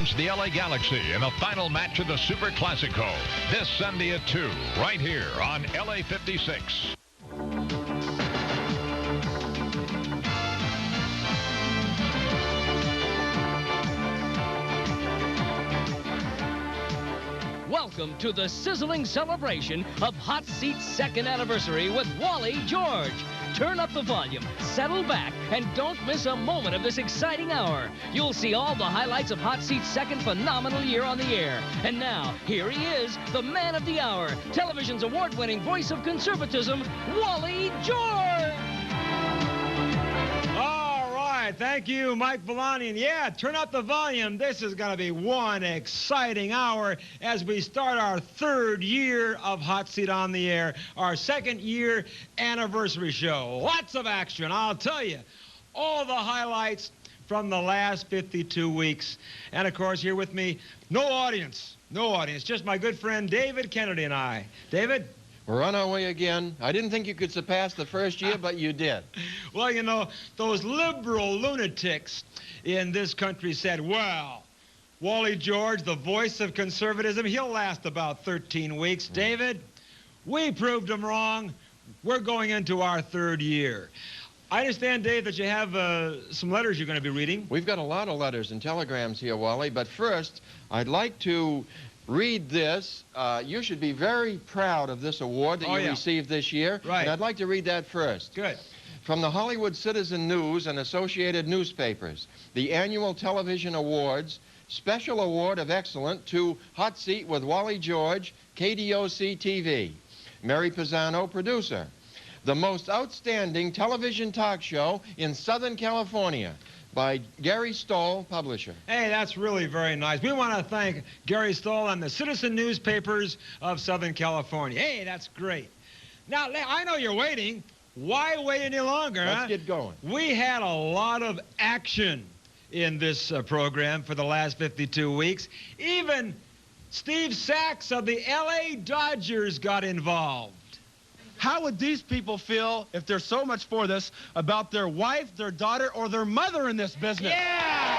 against the LA Galaxy in the final match of the Super Classico. This Sunday at 2, right here on LA 56. Welcome to the sizzling celebration of Hot Seat's second anniversary with Wally George. Turn up the volume, settle back, and don't miss a moment of this exciting hour. You'll see all the highlights of Hot Seat's second phenomenal year on the air. And now, here he is, the man of the hour, television's award-winning voice of conservatism, Wally George! Thank you, Mike Villani. And yeah, turn up the volume. This is going to be one exciting hour as we start our third year of Hot Seat on the Air, our second year anniversary show. Lots of action, I'll tell you. All the highlights from the last 52 weeks. And, of course, here with me, no audience, just my good friend David Kennedy and I. David? We're on our way again. I didn't think you could surpass the first year, but you did. Well, you know, those liberal lunatics in this country said, well, Wally George, the voice of conservatism, he'll last about 13 weeks. David, we proved them wrong. We're going into our third year. I understand, Dave, that you have some letters you're going to be reading. We've got a lot of letters and telegrams here, Wally, but first, I'd like to read this. You should be very proud of this award that you received this year. Right. And I'd like to read that first. Good. From the Hollywood Citizen News and Associated Newspapers, the annual television awards, special award of excellence to Hot Seat with Wally George, KDOC TV. Mary Pisano, producer. The most outstanding television talk show in Southern California, by Gary Stoll, publisher. Hey, that's really very nice. We want to thank Gary Stoll and the Citizen newspapers of Southern California. Hey, that's great. Now, I know you're waiting. Why wait any longer? Let's get going. We had a lot of action in this program for the last 52 weeks. Even Steve Sachs of the LA Dodgers got involved. How would these people feel if they're so much for this about their wife, their daughter, or their mother in this business? Yeah!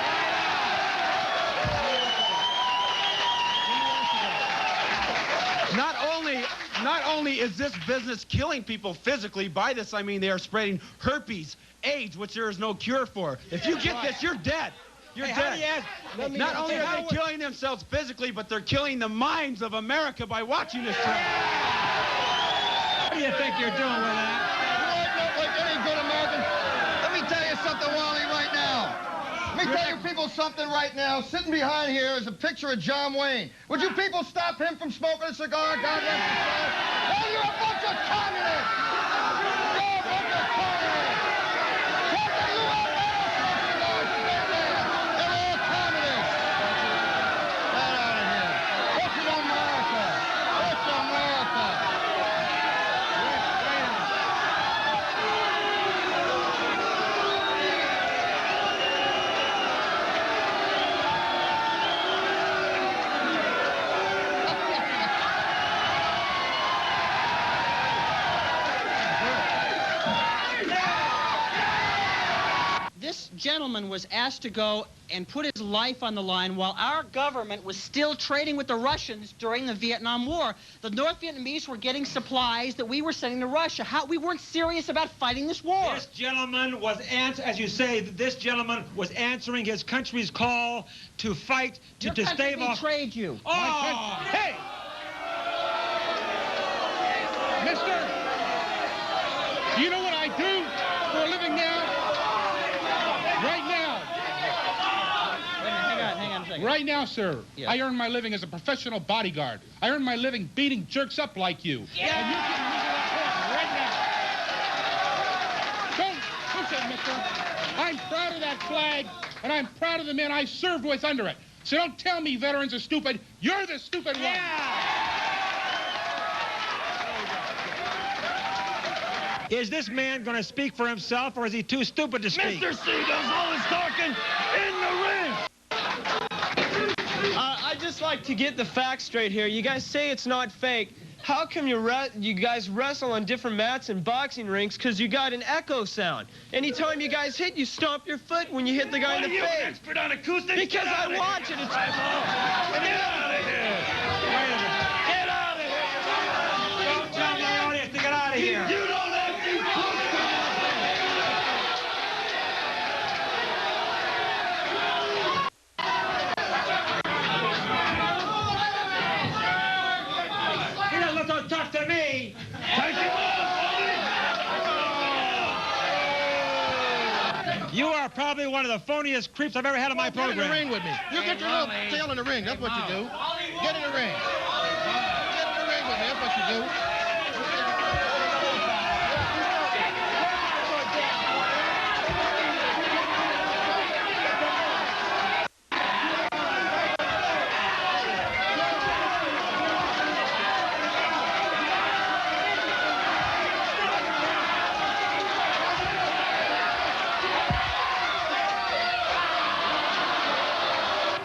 Not only is this business killing people physically, by this I mean they are spreading herpes, AIDS, which there is no cure for. If you get this, you're dead. You're dead. Not only are they killing themselves physically, but they're killing the minds of America by watching this show. What do you think you're doing with that? You look like any good American. Let me tell you something, Wally, right now. Let me tell you people something right now. Sitting behind here is a picture of John Wayne. Would you people stop him from smoking a cigar? God rest his soul. Well, you're a bunch of communists. You're a bunch of communists. Captain Lou Alvarez smokes cigars. They're all communists. Get out of here. This is America. This is America. This gentleman was asked to go and put his life on the line while our government was still trading with the Russians during the Vietnam War. The North Vietnamese were getting supplies that we were sending to Russia. We weren't serious about fighting this war. This gentleman was, as you say, this gentleman was answering his country's call to fight, to stave off. Betrayed you. Oh, hey! Mister, do you know what I do for a living now? Right now. Hang on a second. Right now, sir. Yeah. I earn my living as a professional bodyguard. I earn my living beating jerks up like you. Yeah. And you can use that right now. Don't push it, mister. I'm proud of that flag, and I'm proud of the men I served with under it. So don't tell me veterans are stupid. You're the stupid one. Is this man going to speak for himself, or is he too stupid to speak? Mr. C does all his talking in the ring. I'd just like to get the facts straight here. You guys say it's not fake. how come you guys wrestle on different mats and boxing rinks? Because you got an echo sound. Anytime you guys hit, you stomp your foot when you hit the guy in the face. An expert on acoustics? Because I watch it. It's... Get out of here! Wait a minute. Get out of here! Don't tell my audience to get out of here. You don't have to. He doesn't look so tough to me. Take him off, Wally. You are probably one of the phoniest creeps I've ever had on my program. Get in the ring with me. You get your little tail in the ring. That's what you do. Get in the ring. Get in the ring with me. That's what you do.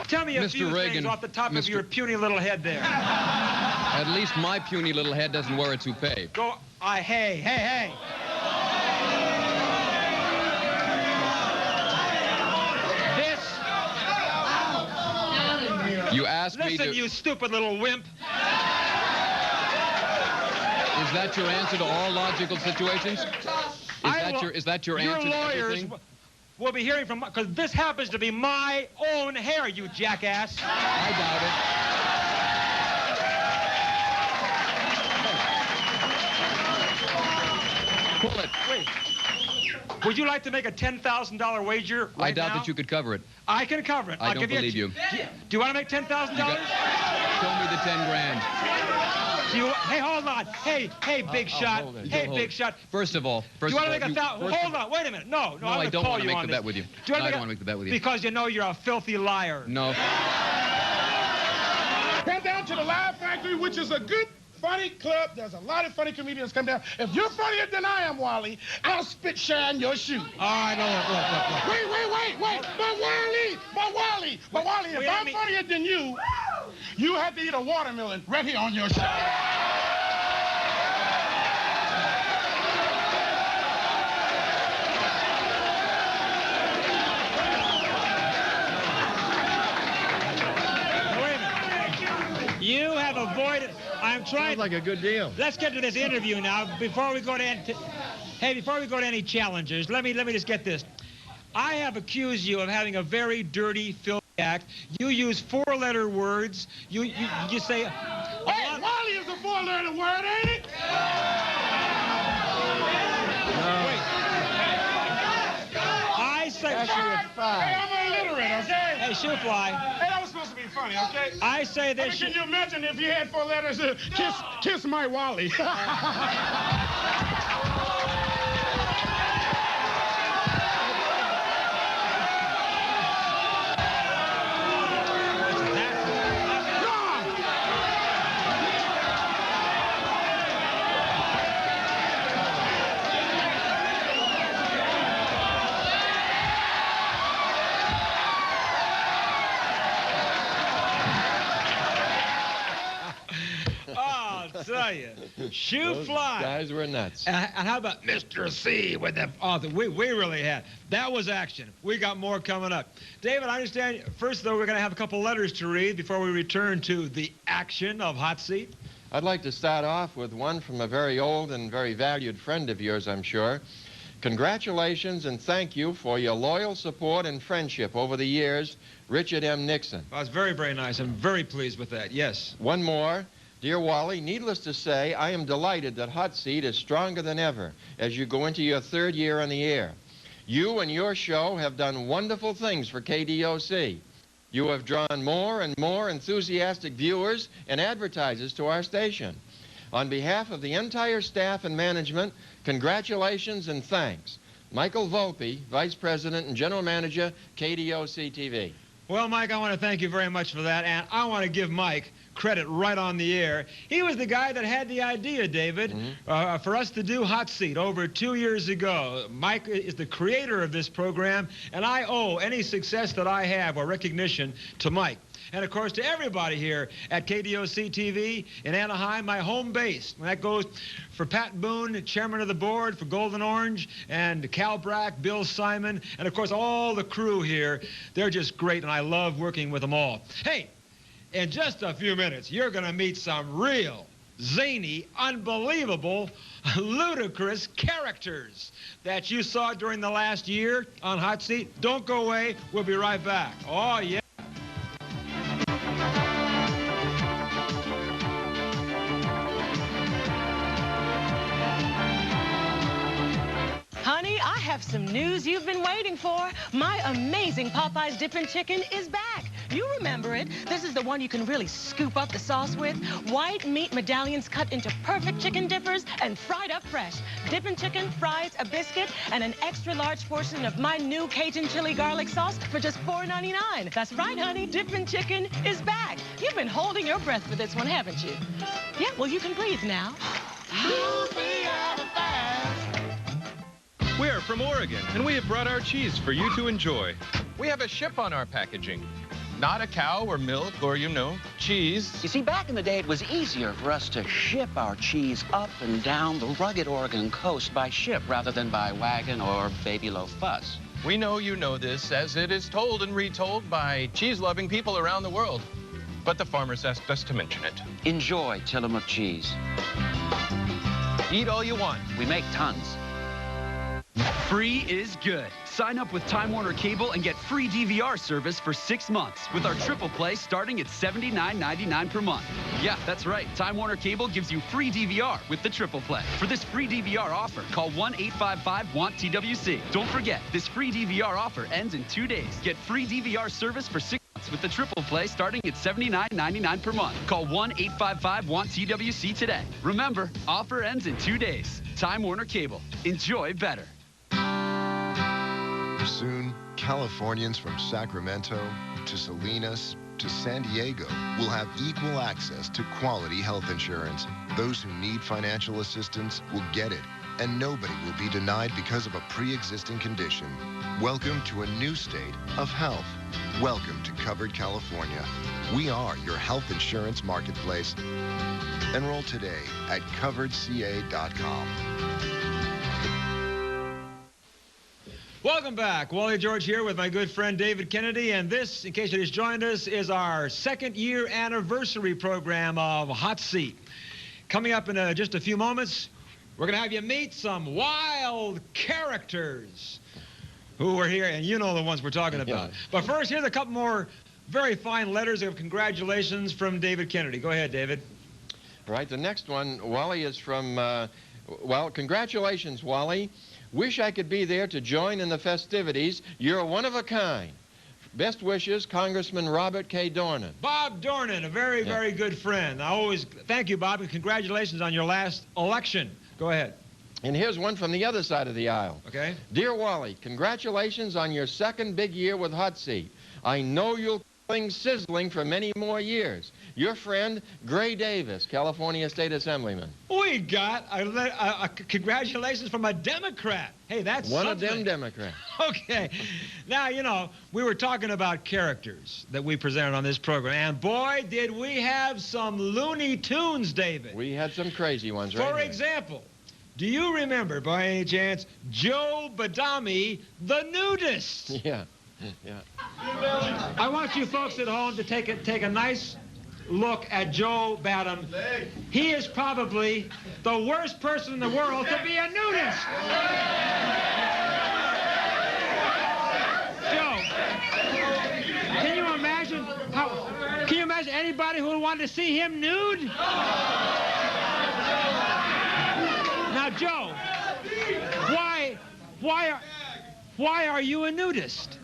Tell me a few things off the top of your puny little head there. At least my puny little head doesn't wear a toupee. Go, hey. This... You asked me to... Listen, you stupid little wimp. Is that your answer to all logical situations? Is that your answer to everything? We'll be hearing from, because this happens to be my own hair, you jackass. I doubt it. Pull it. Wait. Would you like to make a $10,000 wager right now? I doubt that you could cover it. I can cover it. I don't believe you. Do you want to make $10,000? Show me the 10 grand. Hey, hold on. Hey, big shot. Hey, big shot. First of all, do you want to make hold on, wait a minute. No, I don't want to make the bet with you. Do you want I don't want to make the bet with you. Because you know you're a filthy liar. No. Head down to the Live Factory, which is a good, funny club. There's a lot of funny comedians come down. If you're funnier than I am, Wally, I'll spit shine your shoe. All right, look. Wait. But Wally, if I'm funnier than you, you have to eat a watermelon right here on your show. You have avoided... I'm trying... Sounds like a good deal. Let's get to this interview now. Before we go to any challengers, let me just get this. I have accused you of having a very dirty, filthy act. You use 4-letter words. You say... Hey, Wally is a 4-letter word, ain't it? Wait. I say... Actually, it's 5. Hey, I'm illiterate, okay? Hey, shoe fly. Hey, that was supposed to be funny, okay? I say this... Can you imagine if you had 4 letters? Kiss my Wally. Tell you, shoe fly. Guys were nuts. And how about Mr. C with the... Oh, we really had. That was action. We got more coming up. David, I understand, first, though, we're going to have a couple letters to read before we return to the action of Hot Seat. I'd like to start off with one from a very old and very valued friend of yours, I'm sure. Congratulations and thank you for your loyal support and friendship over the years, Richard M. Nixon. Well, that's very, very nice. I'm very pleased with that, yes. One more. Dear Wally, needless to say, I am delighted that Hot Seat is stronger than ever as you go into your 3rd year on the air. You and your show have done wonderful things for KDOC. You have drawn more and more enthusiastic viewers and advertisers to our station. On behalf of the entire staff and management, congratulations and thanks. Michael Volpe, Vice President and General Manager, KDOC TV. Well, Mike, I want to thank you very much for that, and I want to give Mike credit right on the air. He was the guy that had the idea, David, for us to do Hot Seat over 2 years ago. Mike is the creator of this program, and I owe any success that I have or recognition to Mike. And, of course, to everybody here at KDOC TV in Anaheim, my home base. And that goes for Pat Boone, chairman of the board for Golden Orange, and Cal Brack, Bill Simon, and, of course, all the crew here. They're just great, and I love working with them all. Hey, in just a few minutes, you're going to meet some real, zany, unbelievable, ludicrous characters that you saw during the last year on Hot Seat. Don't go away. We'll be right back. Oh, yeah. Honey, I have some news you've been waiting for. My amazing Popeye's Dippin' Chicken is back. You remember it. This is the one you can really scoop up the sauce with. White meat medallions cut into perfect chicken dippers and fried up fresh. Dippin' chicken, fries, a biscuit, and an extra large portion of my new Cajun chili garlic sauce for just $4.99. That's right, honey. Dippin' chicken is back. You've been holding your breath for this one, haven't you? Yeah, well, you can breathe now. We're from Oregon, and we have brought our cheese for you to enjoy. We have a ship on our packaging. Not a cow or milk or, you know, cheese. You see, back in the day, it was easier for us to ship our cheese up and down the rugged Oregon coast by ship rather than by wagon or baby loaf bus. We know you know this, as it is told and retold by cheese-loving people around the world. But the farmers asked us to mention it. Enjoy Tillamook cheese. Eat all you want. We make tons. Free is good. Sign up with Time Warner Cable and get free DVR service for 6 months with our triple play starting at $79.99 per month. Yeah, that's right. Time Warner Cable gives you free DVR with the triple play. For this free DVR offer, call 1-855-WANT-TWC. Don't forget, this free DVR offer ends in 2 days. Get free DVR service for 6 months with the triple play starting at $79.99 per month. Call 1-855-WANT-TWC today. Remember, offer ends in 2 days. Time Warner Cable. Enjoy better. Soon, Californians from Sacramento to Salinas to San Diego will have equal access to quality health insurance. Those who need financial assistance will get it, and nobody will be denied because of a pre-existing condition. Welcome to a new state of health. Welcome to Covered California. We are your health insurance marketplace. Enroll today at coveredca.com. Welcome back. Wally George here with my good friend David Kennedy, and this, in case you just joined us, is our second-year anniversary program of Hot Seat. Coming up in just a few moments, we're going to have you meet some wild characters who are here, and you know the ones we're talking about. Yeah. But first, here's a couple more very fine letters of congratulations from David Kennedy. Go ahead, David. All right, the next one, Wally, is from, well, congratulations, Wally. Wish I could be there to join in the festivities. You're one of a kind. Best wishes, Congressman Robert K. Dornan. Bob Dornan, a very, very good friend. I always thank you, Bob, and congratulations on your last election. Go ahead. And here's one from the other side of the aisle. Okay. Dear Wally, congratulations on your second big year with Hot Seat. I know you'll keep things sizzling for many more years. Your friend, Gray Davis, California State Assemblyman. We got a congratulations from a Democrat. Hey, that's one something. of them Democrats. Okay. Now, you know, we were talking about characters that we presented on this program, and boy, did we have some Looney Tunes, David. We had some crazy ones, right? For example, do you remember, by any chance, Joe Badami, the nudist? Yeah. Yeah. I want you folks at home to take a nice look at Joe Badam. He is probably the worst person in the world to be a nudist. Joe, can you imagine anybody who would want to see him nude? Now, Joe, why are you a nudist?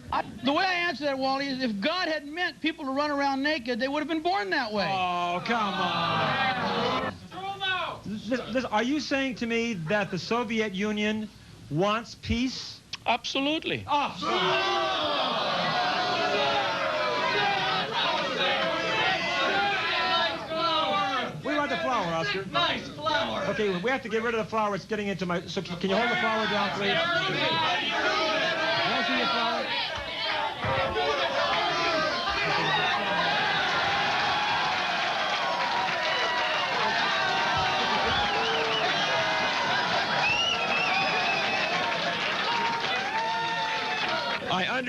The way I answer that, Wally, is if God had meant people to run around naked, they would have been born that way. Oh, come on. Are you saying to me that the Soviet Union wants peace? Absolutely. Oh. We want the flower, Oscar. Nice flower. Okay, we have to get rid of the flower. It's getting into my... So can you hold the flower down, please? Can I see your flower?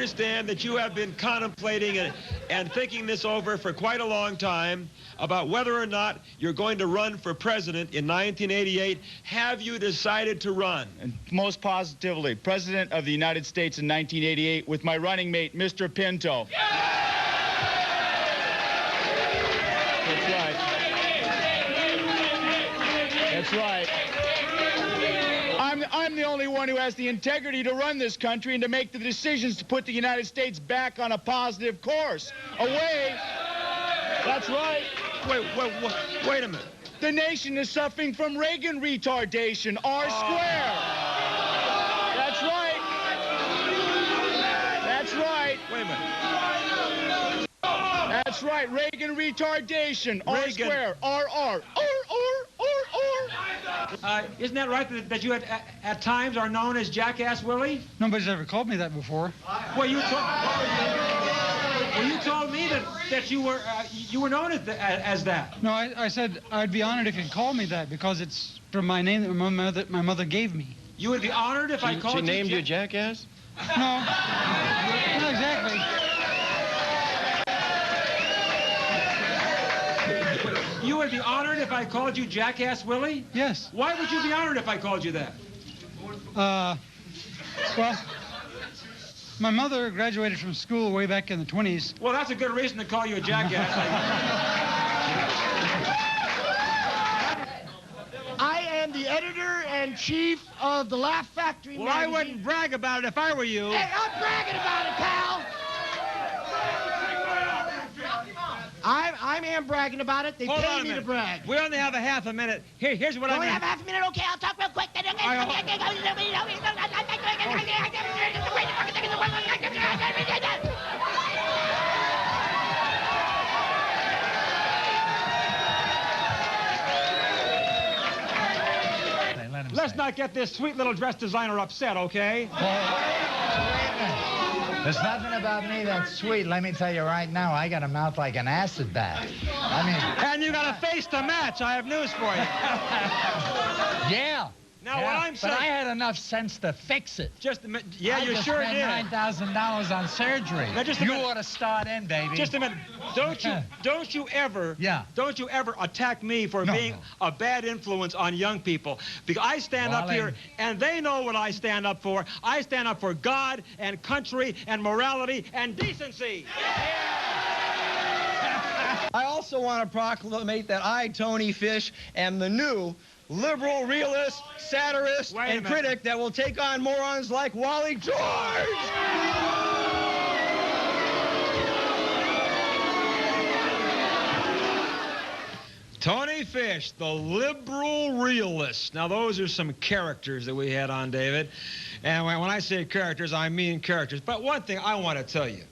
understand that you have been contemplating and thinking this over for quite a long time about whether or not you're going to run for president in 1988. Have you decided to run? Most positively, President of the United States in 1988 with my running mate, Mr. Pinto. That's right. That's right. I'm the only one who has the integrity to run this country and to make the decisions to put the United States back on a positive course. Away. That's right. Wait a minute. The nation is suffering from Reagan retardation. R square. That's right. That's right. Wait a minute. That's right. Reagan retardation. R square. R. Isn't that right that you at times are known as Jackass Willie? Nobody's ever called me that before. Well, you told me that you were known as that. No, I said I'd be honored if you'd call me that because it's from my name that my mother gave me. You would be honored if I called you... She named you Jackass? No. Not exactly. You would be honored if I called you Jackass Willie? Yes. Why would you be honored if I called you that? Well, my mother graduated from school way back in the 20s. Well, that's a good reason to call you a jackass. I am the editor-in-chief of the Laugh Factory Well, magazine. I wouldn't brag about it if I were you. Hey, I'm bragging about it, pal. I am bragging about it. They pay me to brag. We only have a half a minute. Here's what I mean. Only have half a minute? Okay, I'll talk real quick. Let's not get this sweet little dress designer upset, okay? There's nothing about me that's sweet. Let me tell you right now, I got a mouth like an acid bath. And you got a face to match. I have news for you. Yeah. Now, what I'm saying... But I had enough sense to fix it. Just a minute. Yeah, you sure did. I just spent $9,000 on surgery. Now, just a you minute. ought to start in, baby. Just a minute. Don't you ever attack me for being a bad influence on young people. Because I stand up here, and they know what I stand up for. I stand up for God and country and morality and decency. I also want to proclamate that I, Tony Fish, am the new liberal realist, satirist, and critic that will take on morons like Wally George! Tony Fish, the liberal realist. Now, those are some characters that we had on, David. And when I say characters, I mean characters. But one thing I want to tell you,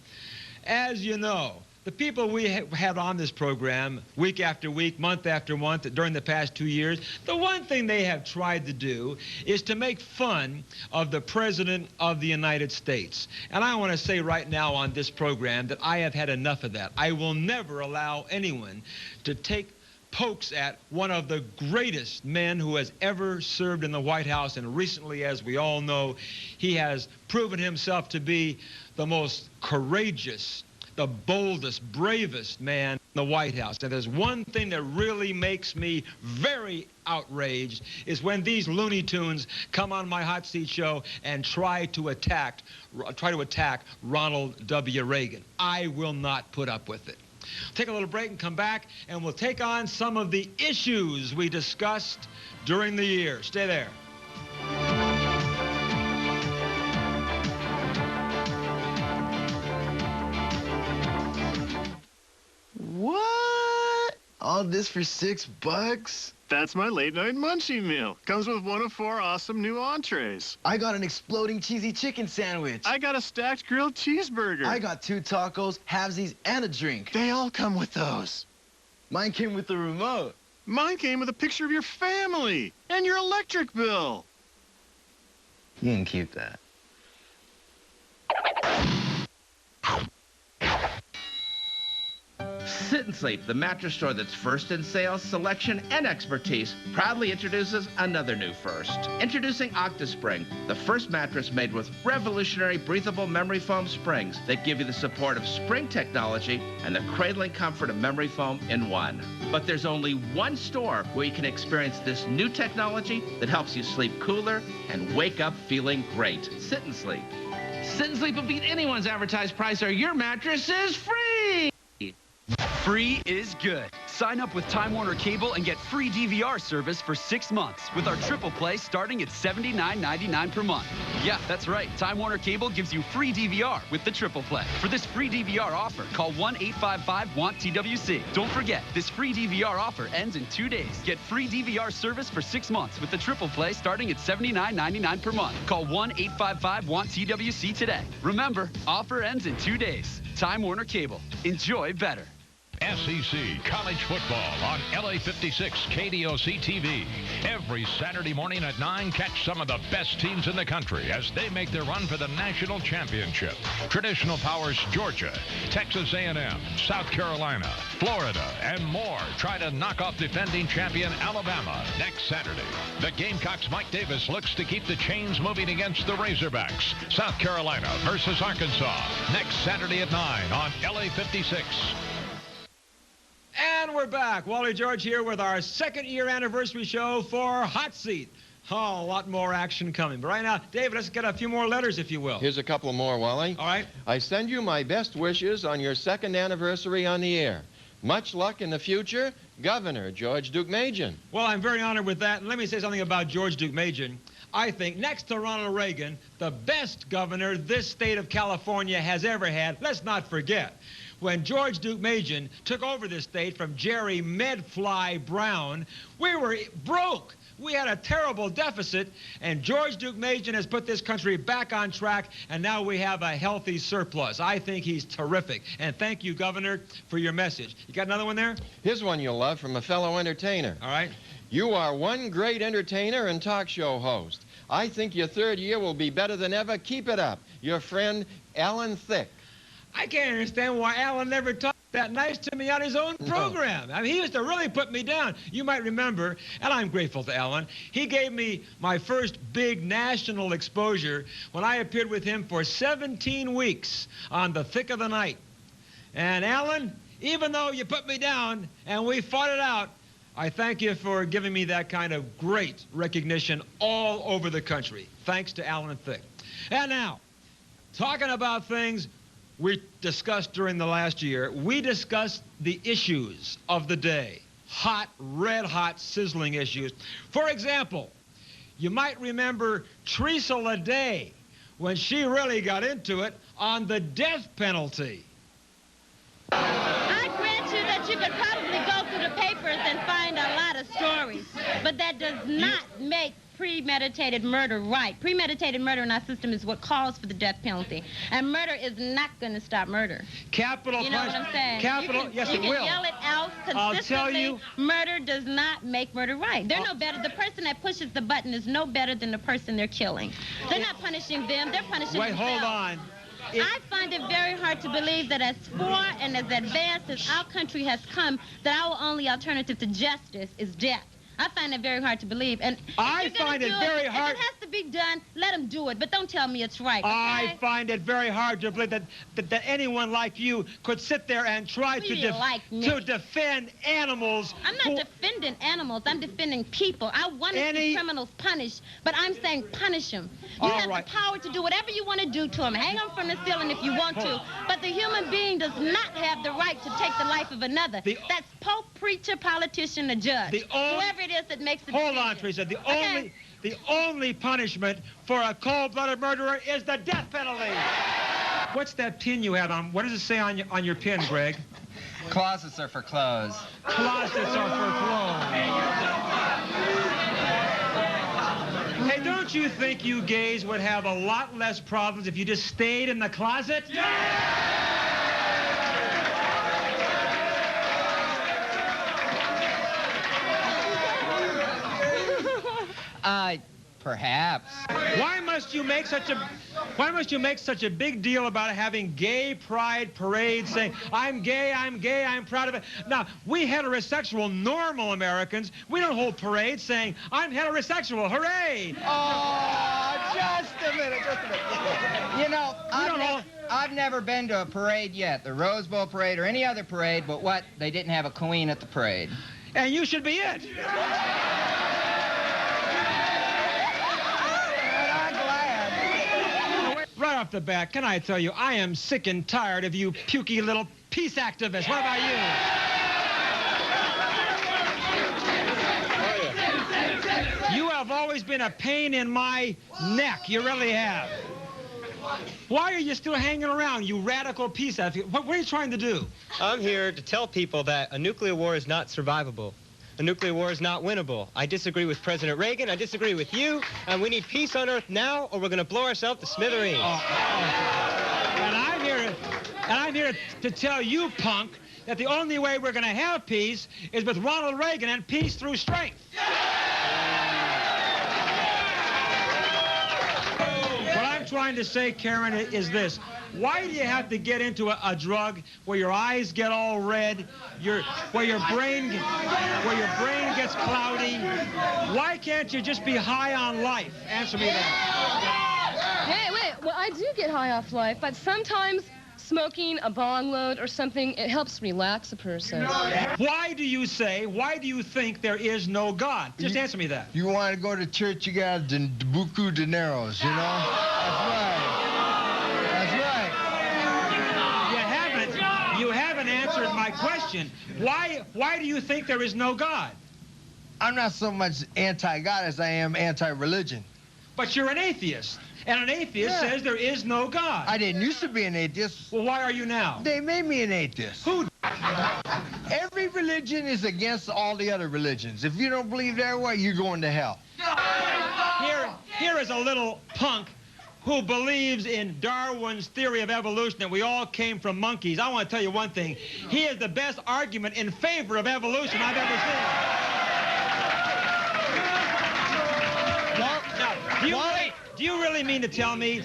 as you know, the people we had on this program week after week, month after month, during the past 2 years, the one thing they have tried to do is to make fun of the President of the United States. And I want to say right now on this program that I have had enough of that. I will never allow anyone to take pokes at one of the greatest men who has ever served in the White House. And recently, as we all know, he has proven himself to be the most courageous, the boldest, bravest man in the White House. And there's one thing that really makes me very outraged is when these Looney Tunes come on my hot seat show and try to attack Ronald W. Reagan. I will not put up with it. Take a little break and come back, and we'll take on some of the issues we discussed during the year. Stay there. What? All this for $6? That's my late-night munchie meal. Comes with one of 4 awesome new entrees. I got an exploding cheesy chicken sandwich. I got a stacked grilled cheeseburger. I got 2 tacos, halvesies, and a drink. They all come with those. Mine came with the remote. Mine came with a picture of your family and your electric bill. You can keep that. Sit and Sleep, the mattress store that's first in sales, selection, and expertise, proudly introduces another new first. Introducing OctaSpring, the first mattress made with revolutionary breathable memory foam springs that give you the support of spring technology and the cradling comfort of memory foam in one. But there's only one store where you can experience this new technology that helps you sleep cooler and wake up feeling great. Sit and Sleep. Sit and Sleep will beat anyone's advertised price, or your mattress is free! Free is good. Sign up with Time Warner Cable and get free DVR service for 6 months with our triple play starting at $79.99 per month. Yeah, that's right. Time Warner Cable gives you free DVR with the triple play. For this free DVR offer, call 1-855-WANT-TWC. Don't forget, this free DVR offer ends in 2 days. Get free DVR service for 6 months with the triple play starting at $79.99 per month. Call 1-855-WANT-TWC today. Remember, offer ends in 2 days. Time Warner Cable. Enjoy better. SEC College Football on LA 56 KDOC TV. Every Saturday morning at 9, catch some of the best teams in the country as they make their run for the national championship. Traditional powers Georgia, Texas A&M, South Carolina, Florida, and more try to knock off defending champion Alabama next Saturday. The Gamecocks' Mike Davis looks to keep the chains moving against the Razorbacks. South Carolina versus Arkansas next Saturday at 9 on LA 56. And we're back. Wally George here with our second-year anniversary show for Hot Seat. Oh, a lot more action coming. But right now, David, let's get a few more letters, if you will. Here's a couple more, Wally. All right. I send you my best wishes on your second anniversary on the air. Much luck in the future, Governor George Deukmejian. Well, I'm very honored with that. And let me say something about George Deukmejian. I think, next to Ronald Reagan, the best governor this state of California has ever had. Let's not forget, when George Deukmejian took over this state from Jerry Medfly Brown, we were broke. We had a terrible deficit, and George Deukmejian has put this country back on track, and now we have a healthy surplus. I think he's terrific. And thank you, Governor, for your message. You got another one there? Here's one you'll love from a fellow entertainer. All right. You are one great entertainer and talk show host. I think your third year will be better than ever. Keep it up. Your friend, Alan Thicke. I can't understand why Alan never talked that nice to me on his own program. I mean, he used to really put me down. You might remember, and I'm grateful to Alan, he gave me my first big national exposure when I appeared with him for 17 weeks on The Thick of the Night. And Alan, even though you put me down and we fought it out, I thank you for giving me that kind of great recognition all over the country. Thanks to Alan Thicke. And now, talking about things we discussed during the last year, we discussed the issues of the day. Hot, red-hot, sizzling issues. For example, you might remember Teresa Leday when she really got into it on the death penalty. I grant you that you could probably go through the papers and find a lot of stories, but that does not make premeditated murder right. Premeditated murder in our system is what calls for the death penalty. And murder is not going to stop murder. Capital You know what I'm saying? Capital, yes, it will. You can yell it out consistently. I'll tell you. Murder does not make murder right. They're no better. The person that pushes the button is no better than the person they're killing. They're not punishing them. They're punishing themselves. Wait, hold on. I find it very hard to believe that as far and as advanced as our country has come, that our only alternative to justice is death. I find it very hard to believe. And I find it very hard. If it has to be done, let them do it. But don't tell me it's right, okay? I find it very hard to believe that anyone like you could sit there and try to defend animals. I'm not defending animals. I'm defending people. I want to see criminals punished, but I'm saying punish them. You have the power to do whatever you want to do to them. Hang them from the ceiling if you want to. But the human being does not have the right to take the life of another. That's pope, preacher, politician, or judge. Whoever it is that makes the decision. Hold on, Teresa. The only punishment for a cold-blooded murderer is the death penalty. What's that pin you have on? What does it say on your pin, Greg? Closets are for clothes. Closets are for clothes. Hey, don't you think you gays would have a lot less problems if you just stayed in the closet? Perhaps. Why must you make such a... Why must you make such a big deal about having gay pride parades saying, I'm gay, I'm proud of it? Now, we heterosexual, normal Americans, we don't hold parades saying, I'm heterosexual, hooray! Oh, just a minute. You know, I've never been to a parade yet, the Rose Bowl parade or any other parade, but what? They didn't have a queen at the parade. And you should be it. Right off the bat, can I tell you, I am sick and tired of you pukey little peace activists. What about you? You have always been a pain in my neck. You really have. Why are you still hanging around, you radical peace activists? What are you trying to do? I'm here to tell people that a nuclear war is not survivable. A nuclear war is not winnable. I disagree with President Reagan. I disagree with you. And we need peace on Earth now, or we're going to blow ourselves to smithereens. And I'm here to tell you, punk, that the only way we're going to have peace is with Ronald Reagan and peace through strength. What I'm trying to say, Karen, is this. Why do you have to get into a drug where your eyes get all red, where your brain gets cloudy? Why can't you just be high on life? Answer me that. Hey, wait. Well, I do get high off life, but sometimes smoking a bong load or something, it helps relax a person. Why do you think there is no God? Just answer me that. You want to go to church, you got buku dineros, you know? That's right. You haven't answered my question. Why do you think there is no God? I'm not so much anti-God as I am anti-religion. But you're an atheist. And an atheist says there is no God. I didn't used to be an atheist. Well, why are you now? They made me an atheist. Who? Every religion is against all the other religions. If you don't believe their way, you're going to hell. Here is a little punk who believes in Darwin's theory of evolution, that we all came from monkeys. I want to tell you one thing. He is the best argument in favor of evolution I've ever seen. Now, do you really mean to tell me,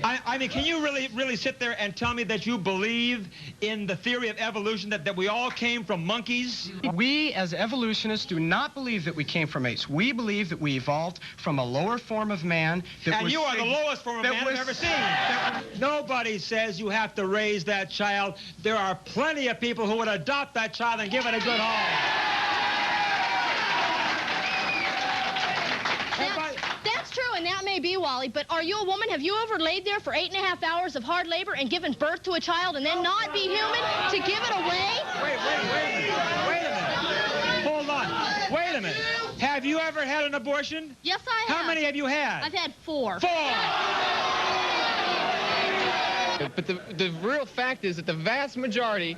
I mean, can you really sit there and tell me that you believe in the theory of evolution, that we all came from monkeys? We, as evolutionists, do not believe that we came from apes. We believe that we evolved from a lower form of man. And you are the lowest form of man I've ever seen. Nobody says you have to raise that child. There are plenty of people who would adopt that child and give it a good home. That's true, and that may be, Wally, but are you a woman? Have you ever laid there for 8.5 hours of hard labor and given birth to a child and then not be human to give it away? Wait a minute. Hold on. Wait a minute. Have you ever had an abortion? Yes, I have. How many have you had? I've had 4. 4! But the real fact is that the vast majority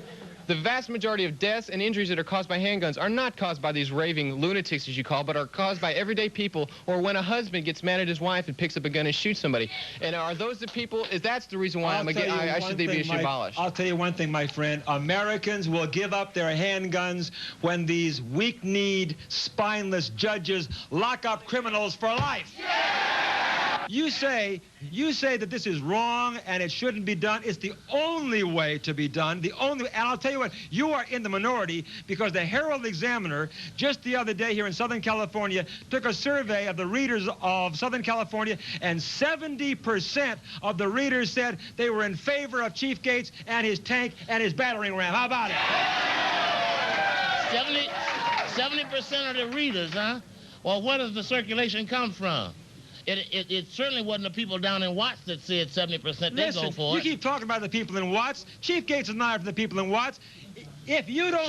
of deaths and injuries that are caused by handguns are not caused by these raving lunatics, as you call, but are caused by everyday people, or when a husband gets mad at his wife and picks up a gun and shoots somebody. And are those the people? That's the reason why I should be abolished. I'll tell you one thing, my friend. Americans will give up their handguns when these weak-kneed, spineless judges lock up criminals for life. You say that this is wrong and it shouldn't be done. It's the only way to be done. And I'll tell you what, you are in the minority, because the Herald Examiner just the other day here in Southern California took a survey of the readers of Southern California, and 70% of the readers said they were in favor of Chief Gates and his tank and his battering ram. How about it? 70% of the readers, huh? Well, where does the circulation come from? It certainly wasn't the people down in Watts that said 70% they go for it. You keep talking about the people in Watts. Chief Gates is not for the people in Watts. If you don't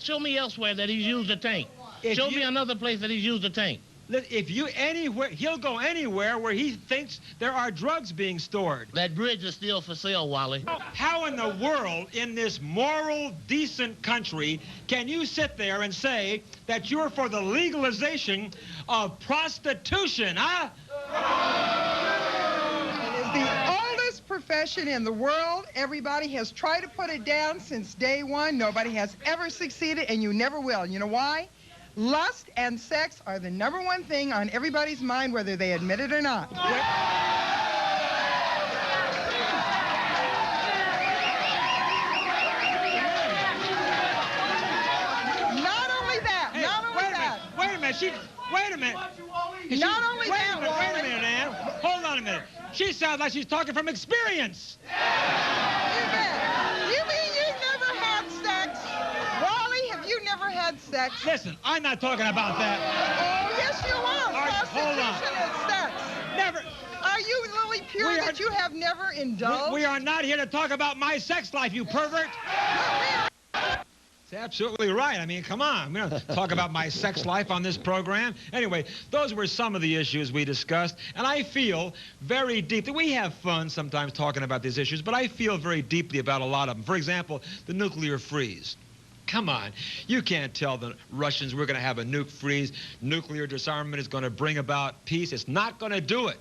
show me elsewhere that he's used a tank. Show me another place that he's used a tank. He'll go anywhere where he thinks there are drugs being stored. That bridge is still for sale, Wally. How in the world, in this moral, decent country, can you sit there and say that you're for the legalization of prostitution, huh? It is the oldest profession in the world. Everybody has tried to put it down since day one. Nobody has ever succeeded, and you never will. You know why? Lust and sex are the #1 thing on everybody's mind, whether they admit it or not. minute. Wait a minute. Not only that, Wally. Wait a minute, Ann. Hold on a minute. She sounds like she's talking from experience. You bet. You mean you've never had sex? Wally, have you never had sex? Listen, I'm not talking about that. Oh, yes, you are. All right, hold on. Prostitution is sex. Never. Are you really pure that you have never indulged? We are not here to talk about my sex life, you pervert. That's absolutely right. I mean, come on. We don't talk about my sex life on this program. Anyway, those were some of the issues we discussed, and I feel very deeply. We have fun sometimes talking about these issues, but I feel very deeply about a lot of them. For example, the nuclear freeze. Come on. You can't tell the Russians we're going to have a nuke freeze. Nuclear disarmament is going to bring about peace. It's not going to do it.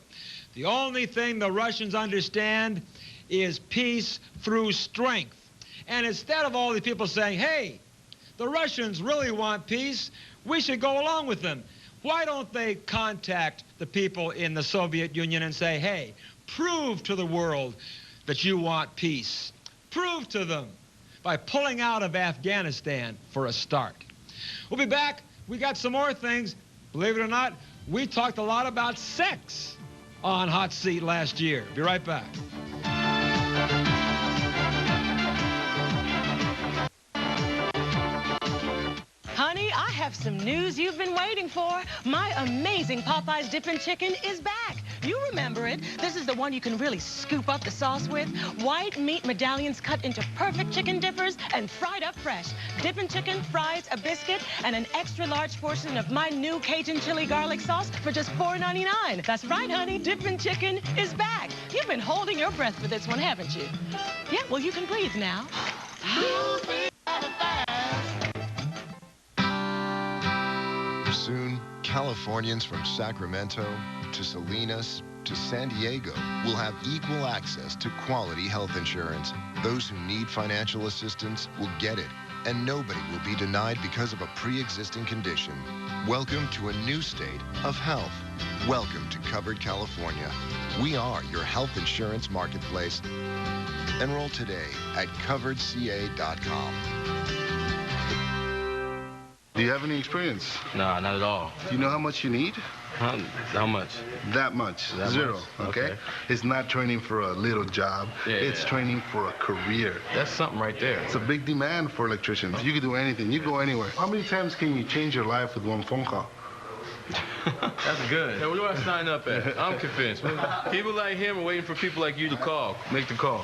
The only thing the Russians understand is peace through strength. And instead of all the people saying, hey, the Russians really want peace, we should go along with them, why don't they contact the people in the Soviet Union and say, hey, prove to the world that you want peace. Prove to them by pulling out of Afghanistan for a start. We'll be back. We got some more things. Believe it or not, we talked a lot about sex on Hot Seat last year. Be right back. Honey, I have some news you've been waiting for. My amazing Popeye's Dippin' Chicken is back. You remember it. This is the one you can really scoop up the sauce with. White meat medallions cut into perfect chicken dippers and fried up fresh. Dippin' chicken, fries, a biscuit, and an extra large portion of my new Cajun chili garlic sauce for just $4.99. That's right, honey. Dippin' Chicken is back. You've been holding your breath for this one, haven't you? Yeah, well, you can breathe now. Soon, Californians from Sacramento to Salinas to San Diego will have equal access to quality health insurance. Those who need financial assistance will get it, and nobody will be denied because of a pre-existing condition. Welcome to a new state of health. Welcome to Covered California. We are your health insurance marketplace. Enroll today at coveredca.com. Do you have any experience? Nah, not at all. Do you know how much you need? How much? That much. That Zero, much? okay? It's not training for a little job. Yeah, it's training for a career. That's something right there. It's a big demand for electricians. You can do anything. You go anywhere. How many times can you change your life with one phone call? That's good. Hey, where do I sign up at? I'm convinced. People like him are waiting for people like you to call. Make the call.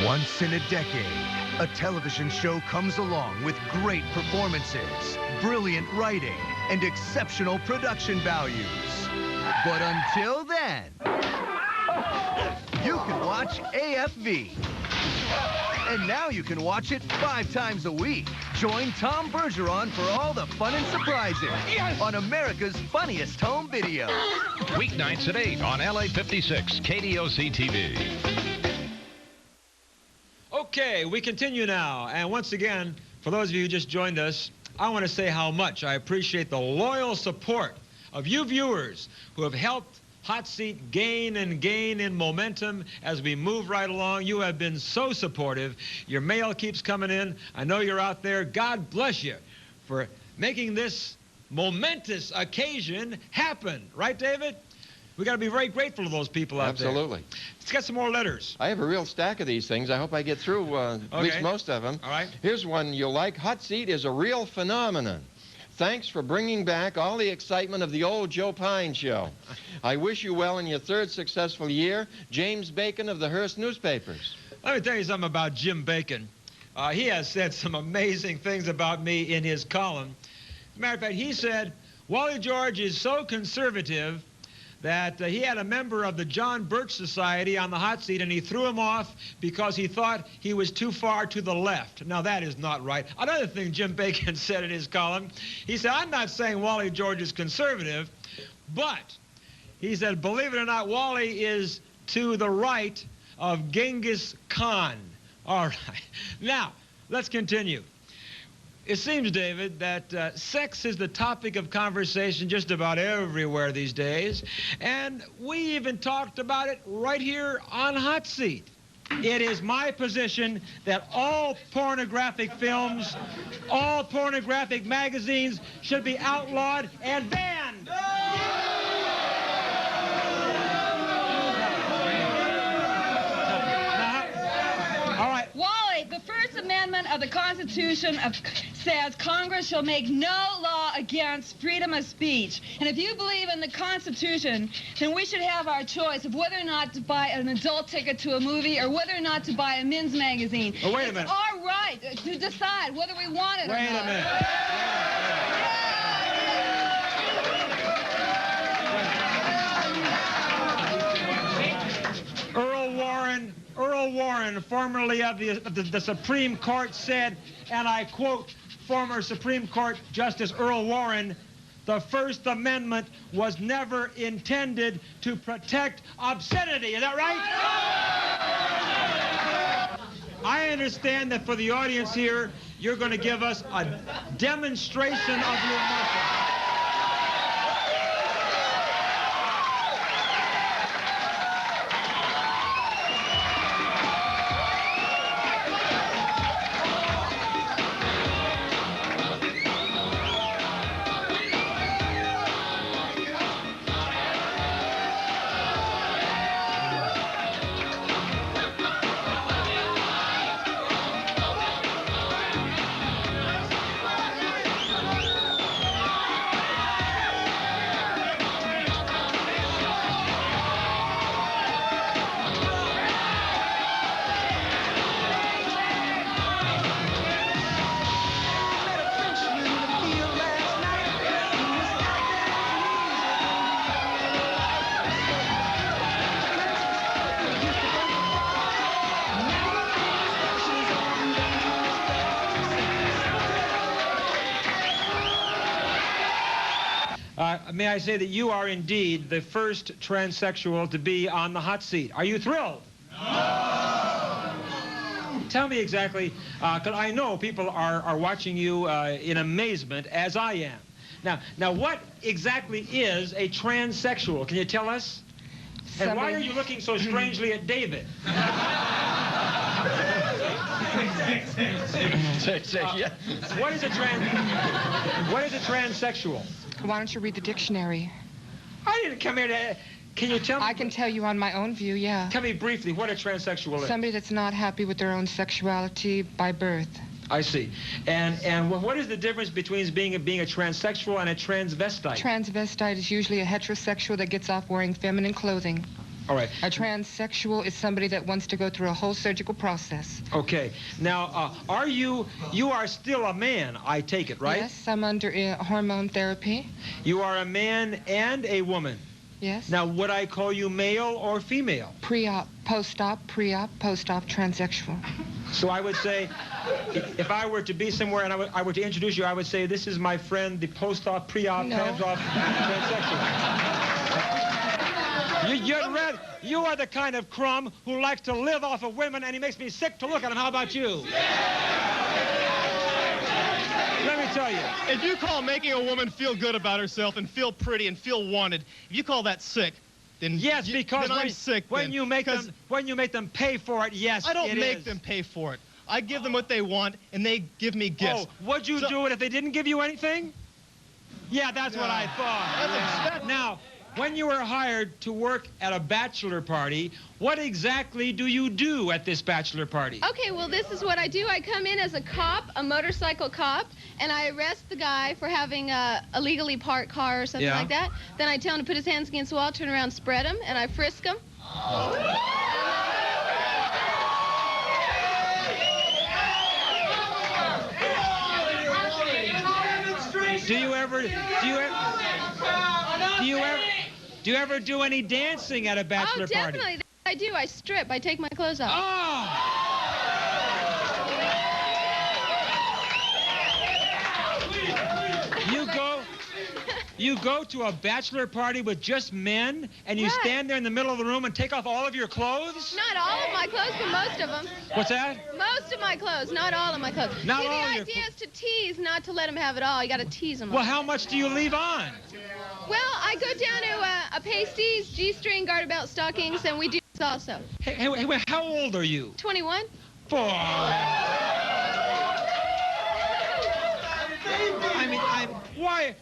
Once in a decade, a television show comes along with great performances, brilliant writing, and exceptional production values. But until then, you can watch AFV. And now you can watch it 5 times a week. Join Tom Bergeron for all the fun and surprises on America's funniest home video. Weeknights at 8 on LA 56, KDOC TV. Okay, we continue now. And once again, for those of you who just joined us, I want to say how much I appreciate the loyal support of you viewers who have helped Hot Seat gain and gain in momentum as we move right along. You have been so supportive. Your mail keeps coming in. I know you're out there. God bless you for making this momentous occasion happen. Right, David? We got to be very grateful to those people out there. Absolutely. Let's get some more letters. I have a real stack of these things. I hope I get through at least most of them. All right. Here's one you'll like. Hot Seat is a real phenomenon. Thanks for bringing back all the excitement of the old Joe Pine show. I wish you well in your 3rd successful year. James Bacon of the Hearst newspapers. Let me tell you something about Jim Bacon. He has said some amazing things about me in his column. As a matter of fact, he said, Wally George is so conservative that he had a member of the John Birch Society on the hot seat, and he threw him off because he thought he was too far to the left. Now, that is not right. Another thing Jim Bacon said in his column, he said, I'm not saying Wally George is conservative, but he said, believe it or not, Wally is to the right of Genghis Khan. All right. Now, let's continue. It seems, David, that sex is the topic of conversation just about everywhere these days, and we even talked about it right here on Hot Seat. It is my position that all pornographic films, all pornographic magazines should be outlawed and banned. All right. Wally, the First Amendment of the Constitution says Congress shall make no law against freedom of speech. And if you believe in the Constitution, then we should have our choice of whether or not to buy an adult ticket to a movie or whether or not to buy a men's magazine. Oh, wait a minute. It's our right to decide whether we want it or not. Wait a minute. Earl Warren, formerly of the Supreme Court, said, and I quote former Supreme Court Justice Earl Warren, "The First Amendment was never intended to protect obscenity." Is that right? I understand that for the audience here, you're going to give us a demonstration of your muscle. May I say that you are indeed the first transsexual to be on the hot seat. Are you thrilled? No! Tell me exactly, because I know people are watching you in amazement, as I am. Now, what exactly is a transsexual? Can you tell us? And why are you looking so strangely at David? What is a transsexual? Why don't you read the dictionary? I didn't come here to... Can you tell me? I can tell you on my own view, yeah. Tell me briefly what a transsexual is. Somebody that's not happy with their own sexuality by birth. I see. And what is the difference between being a transsexual and a transvestite? Transvestite is usually a heterosexual that gets off wearing feminine clothing. All right. A transsexual is somebody that wants to go through a whole surgical process. Okay. Now, you are still a man, I take it, right? Yes, I'm under hormone therapy. You are a man and a woman? Yes. Now, would I call you male or female? Pre-op, post-op, post-op, transsexual. So I would say, if I were to be somewhere and I were to introduce you, I would say, this is my friend, the post-op, pre-op, hands-off transsexual. You are the kind of crumb who likes to live off of women, and he makes me sick to look at him. How about you? Let me tell you. If you call making a woman feel good about herself and feel pretty and feel wanted, if you call that sick, then yes, because then I'm sick. When you make them pay for it, yes, I don't make them pay for it. I give them what they want, and they give me gifts. Oh, would you do it if they didn't give you anything? Yeah, that's what I thought. Now, when you were hired to work at a bachelor party, what exactly do you do at this bachelor party? Okay, well, this is what I do. I come in as a cop, a motorcycle cop, and I arrest the guy for having a illegally parked car or something like that. Then I tell him to put his hands against the wall, turn around, spread him, and I frisk him. Do you ever do any dancing at a bachelor party? Oh, definitely. I do. I strip. I take my clothes off. Oh! You go to a bachelor party with just men, and you stand there in the middle of the room and take off all of your clothes? Not all of my clothes, but most of them. What's that? Most of my clothes, not all of my clothes. Not See, all the your idea is to tease, not to let them have it all. You got to tease them. Well, how much do you leave on? Well, I go down to a pasties, G-string, garter belt, stockings, and we do So. Hey, wait, how old are you? 21. Boy. I mean, why?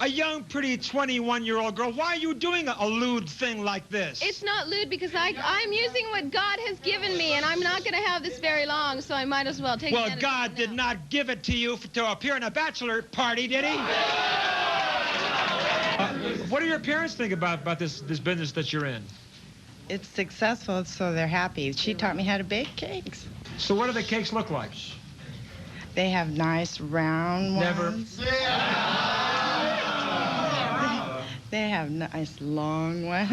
A young, pretty 21-year-old girl, why are you doing a lewd thing like this? It's not lewd because I'm using what God has given me, and I'm not going to have this very long, so I might as well take it. Well, God did not give it to you to appear in a bachelor party, did he? What do your parents think about this business that you're in? It's successful, so they're happy. She taught me how to bake cakes. So what do the cakes look like? They have nice round ones. They have nice long ones.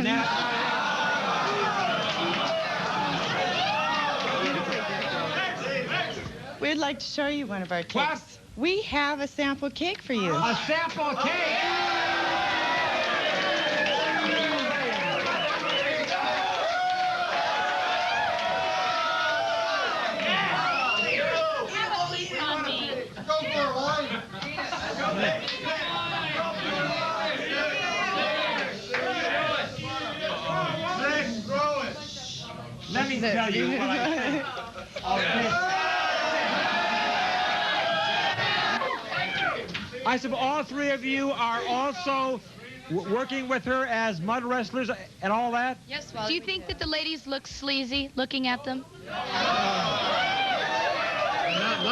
We'd like to show you one of our cakes. What? We have a sample cake for you. A sample cake? Let me tell you what I think of this. I said all three of you are also working with her as mud wrestlers and all that? Yes, Wally. Do you think that the ladies look sleazy looking at them?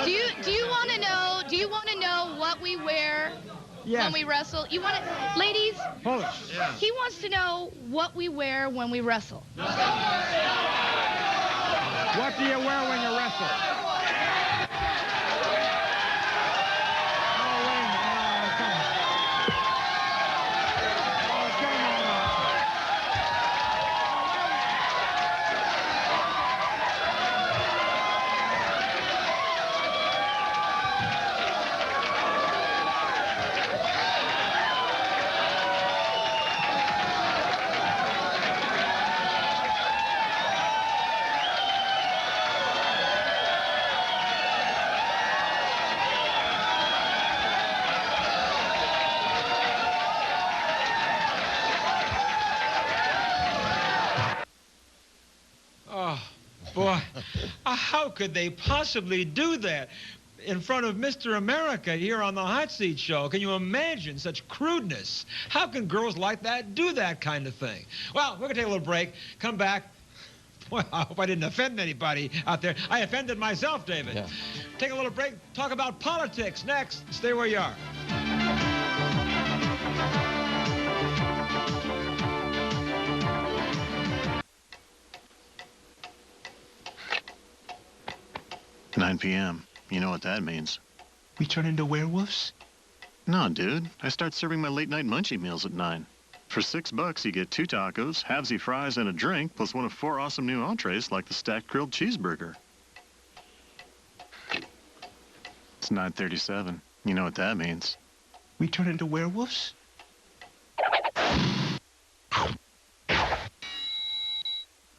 Do you want to know? Do you want to know what we wear when we wrestle? You want to, ladies? Hold it. Yeah. He wants to know what we wear when we wrestle. What do you wear when you wrestle? Boy, how could they possibly do that in front of Mr. America here on the Hot Seat Show? Can you imagine such crudeness? How can girls like that do that kind of thing? Well, we're going to take a little break, come back. Boy, I hope I didn't offend anybody out there. I offended myself, David. Yeah. Take a little break, talk about politics next. Stay where you are. $9 p.m. You know what that means. We turn into werewolves? No, dude. I start serving my late-night munchie meals at 9. For $6, you get 2 tacos, halvesy fries, and a drink, plus one of 4 awesome new entrees like the stacked grilled cheeseburger. It's 9:37. You know what that means. We turn into werewolves?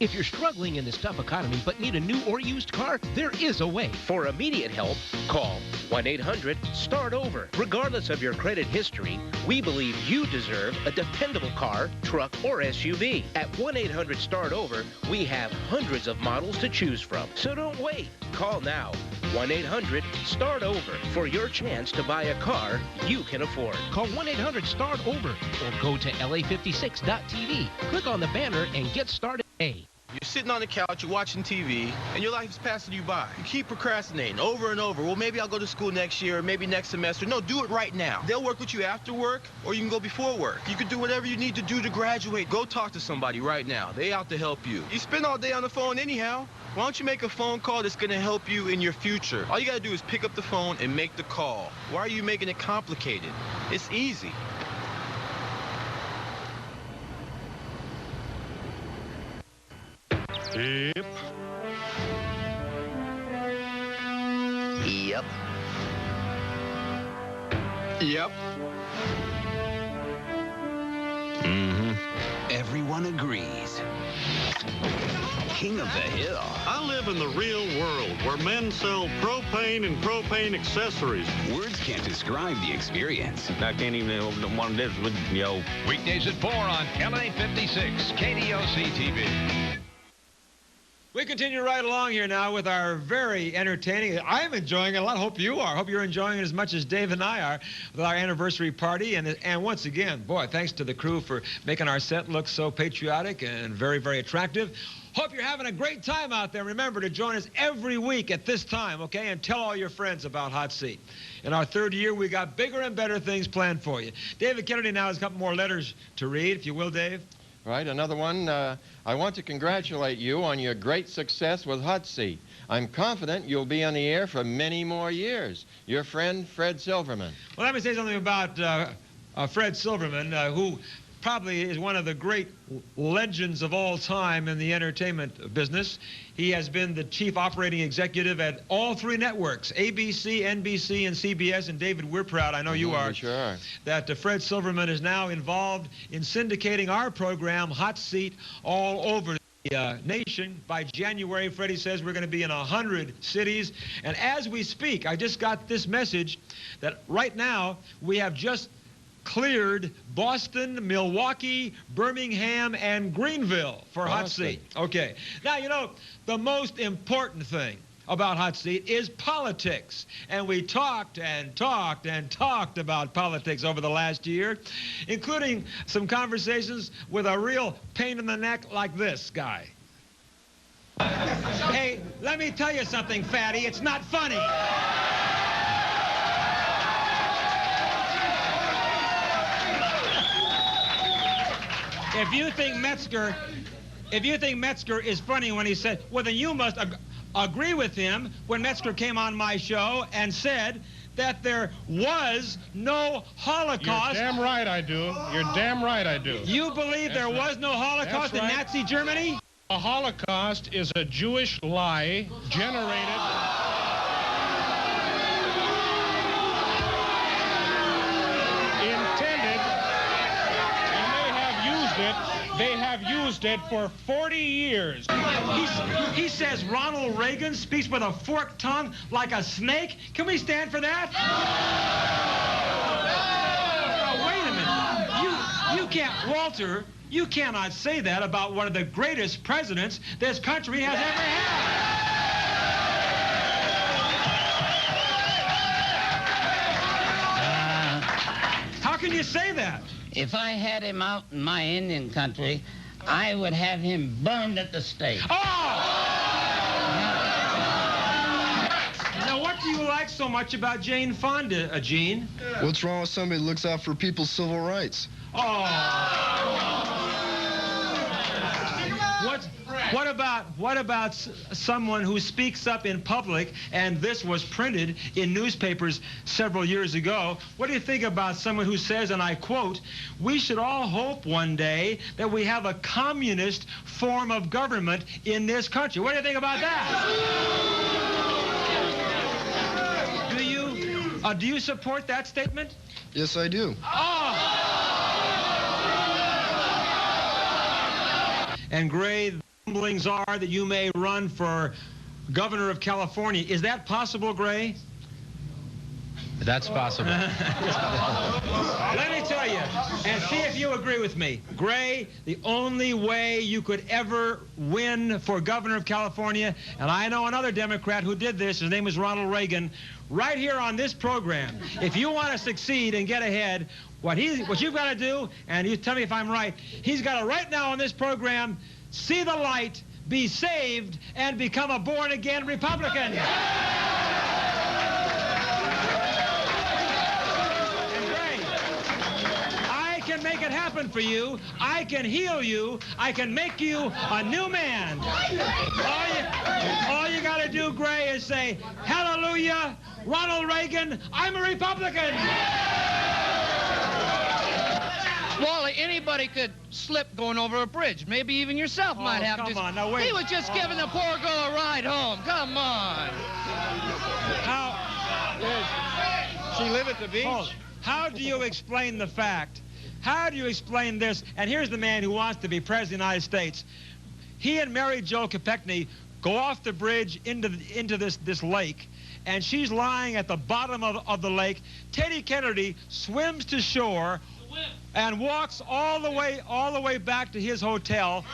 If you're struggling in this tough economy but need a new or used car, there is a way. For immediate help, call 1-800-START-OVER. Regardless of your credit history, we believe you deserve a dependable car, truck, or SUV. At 1-800-START-OVER, we have hundreds of models to choose from. So don't wait. Call now. 1-800-START-OVER for your chance to buy a car you can afford. Call 1-800-START-OVER or go to la56.tv. Click on the banner and get started today. You're sitting on the couch, you're watching TV, and your life is passing you by. You keep procrastinating over and over. Well, maybe I'll go to school next year, or maybe next semester. No, do it right now. They'll work with you after work, or you can go before work. You can do whatever you need to do to graduate. Go talk to somebody right now. They out to help you. You spend all day on the phone anyhow. Why don't you make a phone call that's going to help you in your future? All you got to do is pick up the phone and make the call. Why are you making it complicated? It's easy. Yep. Yep. Yep. Mm-hmm. Everyone agrees. King of the Hill. I live in the real world where men sell propane and propane accessories. Words can't describe the experience. I can't even one of this with, Weekdays at 4 on LA 56, KDOC TV. We continue right along here now with our very entertaining, I'm enjoying it a lot. Hope you are. Hope you're enjoying it as much as Dave and I are with our anniversary party. And once again, boy, thanks to the crew for making our set look so patriotic and very, very attractive. Hope you're having a great time out there. Remember to join us every week at this time, okay? And tell all your friends about Hot Seat. In our third year, we got bigger and better things planned for you. David Kennedy now has a couple more letters to read, if you will, Dave. Right, another one. I want to congratulate you on your great success with Hot Seat. I'm confident you'll be on the air for many more years. Your friend, Fred Silverman. Well, let me say something about Fred Silverman, who probably is one of the great legends of all time in the entertainment business. He has been the chief operating executive at all three networks, ABC, NBC, and CBS. And David, we're proud, I know you are, sure, that Fred Silverman is now involved in syndicating our program, Hot Seat, all over the nation. By January, Freddie says we're going to be in 100 cities. And as we speak, I just got this message that right now we have just cleared Boston, Milwaukee, Birmingham, and Greenville for Hot Seat. Okay. Now, you know, the most important thing about Hot Seat is politics. And we talked and talked and talked about politics over the last year, including some conversations with a real pain in the neck like this guy. Hey, let me tell you something, fatty. It's not funny. If you think Metzger is funny when he said, well, then you must agree with him when Metzger came on my show and said that there was no Holocaust. You're damn right I do. You're damn right I do. You believe there was no Holocaust in Nazi Germany? A Holocaust is a Jewish lie generated... They have used it for 40 years. He says Ronald Reagan speaks with a forked tongue like a snake. Can we stand for that? Wait a minute. You can't, Walter, you cannot say that about one of the greatest presidents this country has ever had. How can you say that? If I had him out in my Indian country, I would have him burned at the stake. Oh! Now, what do you like so much about Jane Fonda, Gene? What's wrong with somebody who looks out for people's civil rights? Oh! What about someone who speaks up in public, and this was printed in newspapers several years ago? What do you think about someone who says, and I quote, we should all hope one day that we have a communist form of government in this country? What do you think about that? Do you support that statement? Yes, I do. Oh! And Gray, the rumblings are that you may run for governor of California. Is that possible, Gray? That's possible. Let me tell you, and see if you agree with me. Gray, the only way you could ever win for governor of California, and I know another Democrat who did this, his name is Ronald Reagan, right here on this program. If you want to succeed and get ahead, what you've got to do, and you tell me if I'm right, he's got to right now on this program see the light, be saved, and become a born-again Republican. Make it happen for you. I can heal you. I can make you a new man. All you got to do, Gray, is say, hallelujah, Ronald Reagan, I'm a Republican. Wally, anybody could slip going over a bridge. Maybe even yourself might have. Come on, now wait. He was just giving the poor girl a ride home. Come on. She live at the beach? How do you explain the fact How do you explain this? And here's the man who wants to be president of the United States. He and Mary Jo Kopechne go off the bridge into this lake, and she's lying at the bottom of the lake. Teddy Kennedy swims to shore and walks all the way back to his hotel.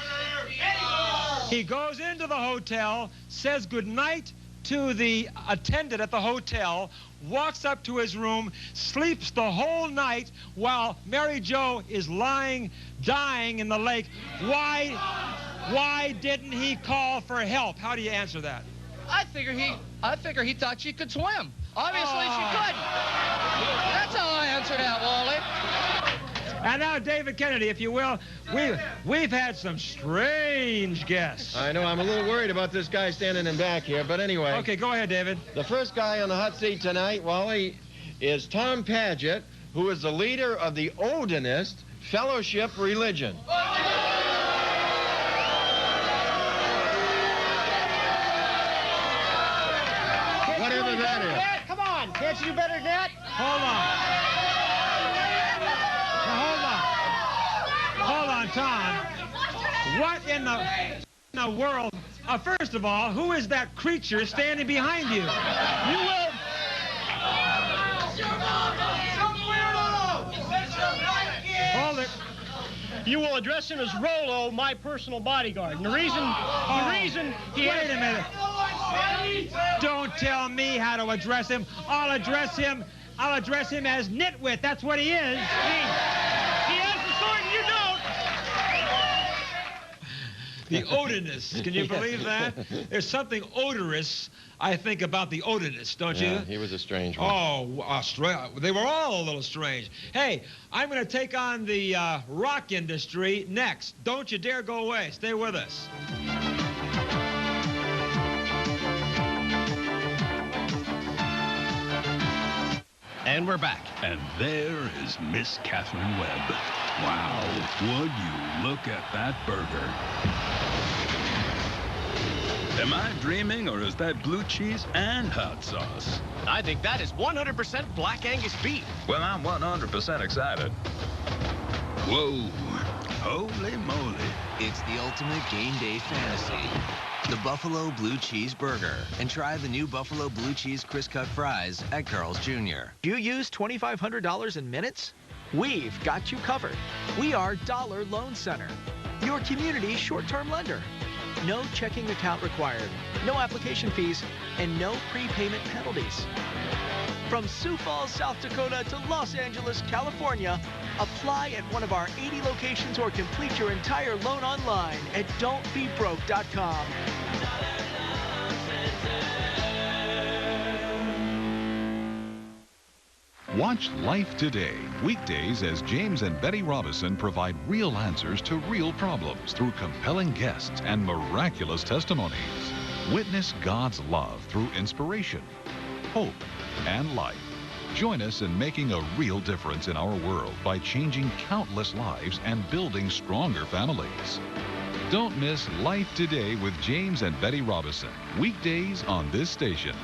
He goes into the hotel, says goodnight to the attendant at the hotel, walks up to his room, sleeps the whole night while Mary Jo is lying, dying in the lake. Why didn't he call for help? How do you answer that? I figure he thought she could swim. Obviously she could. That's how I answer that, Wally. And now, David Kennedy, if you will, we've had some strange guests. I know. I'm a little worried about this guy standing in back here, but anyway. Okay, go ahead, David. The first guy on the hot seat tonight, Wally, is Tom Paget, who is the leader of the Odinist Fellowship religion. Whatever that is. Come on, can't you do better than that? Hold on, Tom. What in the world? First of all, who is that creature standing behind you? You will. Hold it. You will address him as Rolo, my personal bodyguard. And the reason he... Wait a minute. Don't tell me how to address him. I'll address him as Nitwit. That's what he is. He has the sword and you don't. The Odinist. Can you believe that? There's something odorous, I think, about the Odinist, don't you? Yeah, he was a strange one. Oh, they were all a little strange. Hey, I'm going to take on the rock industry next. Don't you dare go away. Stay with us. And we're back. And there is Miss Catherine Webb. Wow, would you look at that burger. Am I dreaming, or is that blue cheese and hot sauce? I think that is 100% Black Angus beef. Well, I'm 100% excited. Whoa, holy moly. It's the ultimate game day fantasy. The Buffalo Blue Cheese Burger. And try the new Buffalo Blue Cheese Crisp Cut Fries at Carl's Jr. Do you use $2,500 in minutes? We've got you covered. We are Dollar Loan Center, your community short-term lender. No checking account required, no application fees, and no prepayment penalties. From Sioux Falls, South Dakota to Los Angeles, California, apply at one of our 80 locations or complete your entire loan online at don'tbebroke.com. Watch Life Today, weekdays as James and Betty Robison provide real answers to real problems through compelling guests and miraculous testimonies. Witness God's love through inspiration, hope, and life. Join us in making a real difference in our world by changing countless lives and building stronger families. Don't miss Life Today with James and Betty Robison, weekdays on this station.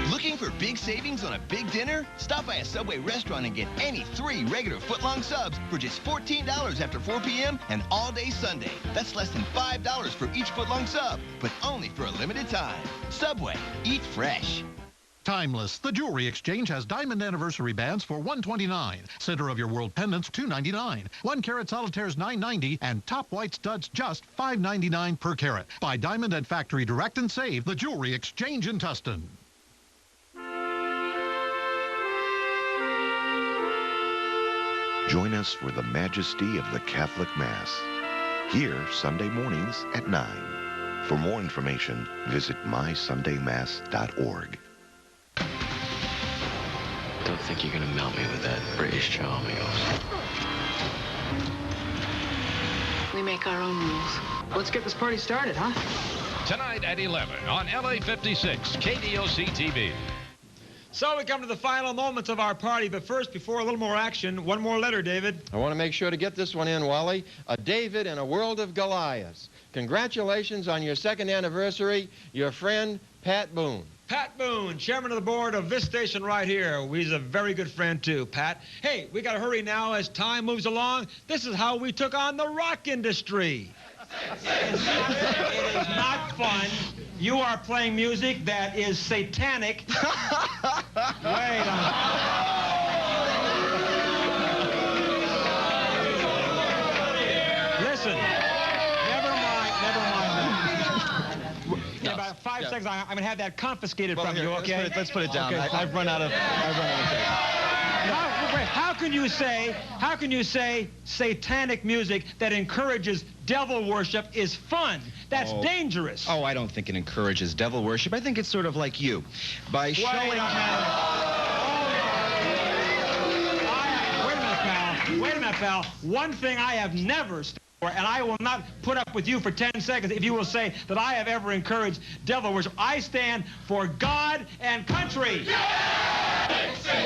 Looking for big savings on a big dinner? Stop by a Subway restaurant and get any 3 regular footlong subs for just $14 after 4 p.m. and all day Sunday. That's less than $5 for each footlong sub, but only for a limited time. Subway, eat fresh. Timeless, the jewelry exchange has diamond anniversary bands for $129. Center of your world pendants $299. 1 carat solitaires $9.90 and top white studs just $5.99 per carat. Buy diamond at factory direct and save the jewelry exchange in Tustin. Join us for the majesty of the Catholic Mass. Here, Sunday mornings at 9. For more information, visit mysundaymass.org. Don't think you're gonna melt me with that British charm of yours. We make our own rules. Let's get this party started, huh? Tonight at 11 on LA 56, KDOC TV. So we come to the final moments of our party, but first, before a little more action, one more letter, David. I want to make sure to get this one in, Wally. A David in a world of Goliaths. Congratulations on your 2nd anniversary, your friend, Pat Boone. Pat Boone, chairman of the board of this station right here. He's a very good friend, too, Pat. Hey, we got to hurry now as time moves along. This is how we took on the rock industry. It is not fun. You are playing music that is satanic. Wait a minute. Listen, never mind. In about 5 seconds, I'm going to have that confiscated from you, okay? Let's put it down. Okay, I've run out of tape. How can you say satanic music that encourages devil worship is fun? That's dangerous. Oh, I don't think it encourages devil worship. I think it's sort of like you. By showing... Wait a minute, pal. One thing I have never stood for, and I will not put up with you for 10 seconds if you will say that I have ever encouraged devil worship. I stand for God and country.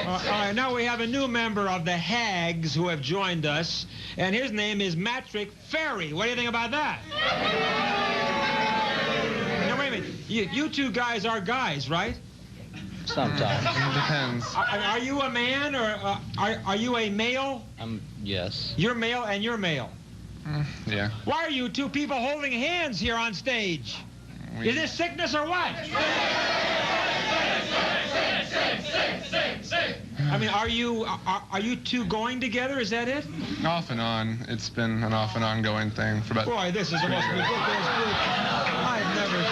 All right, now we have a new member of the Hags who have joined us, and his name is Matrick Ferry. What do you think about that? Now, wait a minute. You two guys are guys, right? Sometimes. It depends. Are you a man, or are you a male? Yes. You're male, and you're male. Yeah. Why are you two people holding hands here on stage? Is this sickness or what? I mean, are you two going together? Is that it? Off and on. It's been an off and on going thing for about... Boy, this is the most ridiculous group I've never...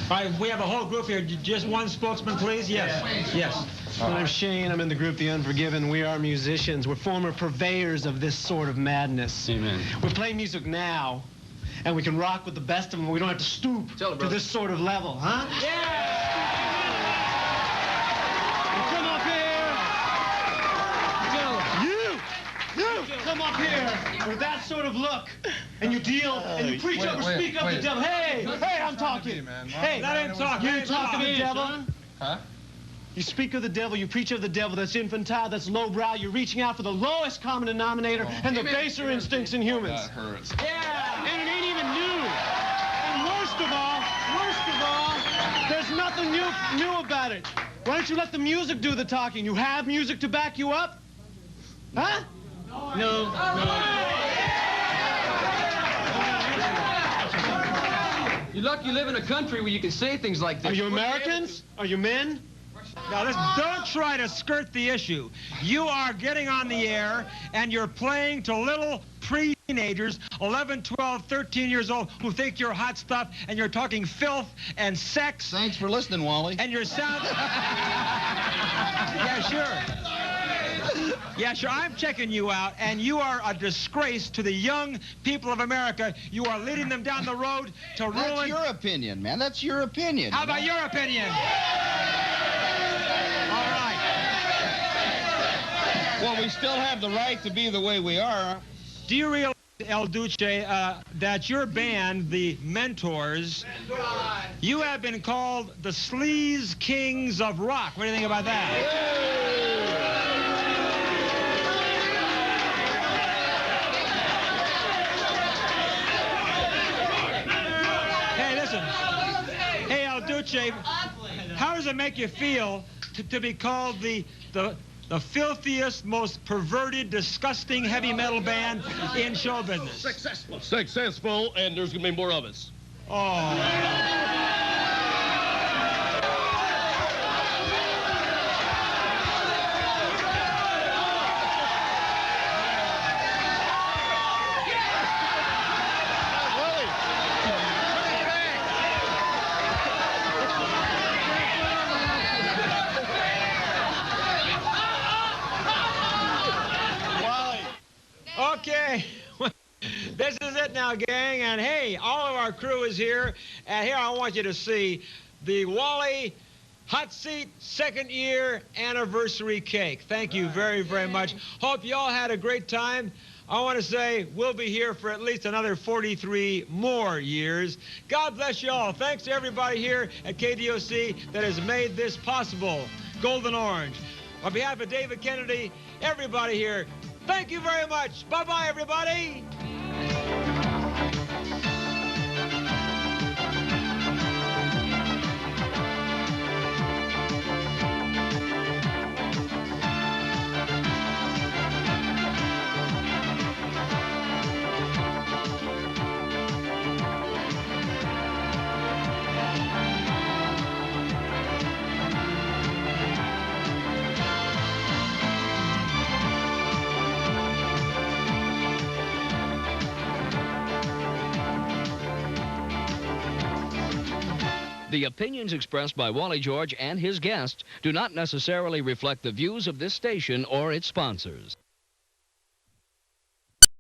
All right, we have a whole group here. Just one spokesman, please. Yes. Yes. I'm Shane. I'm in the group The Unforgiven. We are musicians. We're former purveyors of this sort of madness. Amen. We play music now, and we can rock with the best of them. We don't have to stoop to this sort of level, huh? Yeah! Come up here with that sort of look, and you deal, and you preach up or speak up the devil. Hey, I'm talking. Hey, let him talk. You talk of the devil. Huh? You speak of the devil, you preach of the devil. That's infantile, that's lowbrow. You're reaching out for the lowest common denominator and the baser instincts in humans. That hurts. Yeah, and it ain't even new. And worst of all, there's nothing new about it. Why don't you let the music do the talking? You have music to back you up? Huh? No. You're lucky you live in a country where you can say things like this. Are you Americans? Are you men? Now, listen, don't try to skirt the issue. You are getting on the air, and you're playing to little pre-teenagers, 11, 12, 13 years old, who think you're hot stuff, and you're talking filth and sex. Thanks for listening, Wally. And your sound... Yeah, sure. Yeah, sure, I'm checking you out, and you are a disgrace to the young people of America. You are leading them down the road to ruin... That's your opinion, man. That's your opinion. How about your opinion? All right. Well, we still have the right to be the way we are. Do you realize, El Duce, that your band, the Mentors, you have been called the Sleaze Kings of Rock? What do you think about that? Hey, El Duce, how does it make you feel to be called the filthiest, most perverted, disgusting heavy metal band in show business? Successful, and there's going to be more of us. Oh. Okay, this is it now, gang, and hey, all of our crew is here, and here I want you to see the Wally Hot Seat second year anniversary cake. Thank you very, very much. Hope you all had a great time. I want to say we'll be here for at least another 43 more years. God bless you all. Thanks to everybody here at KDOC that has made this possible. Golden Orange. On behalf of David Kennedy, everybody here, thank you very much. Bye-bye, everybody. The opinions expressed by Wally George and his guests do not necessarily reflect the views of this station or its sponsors.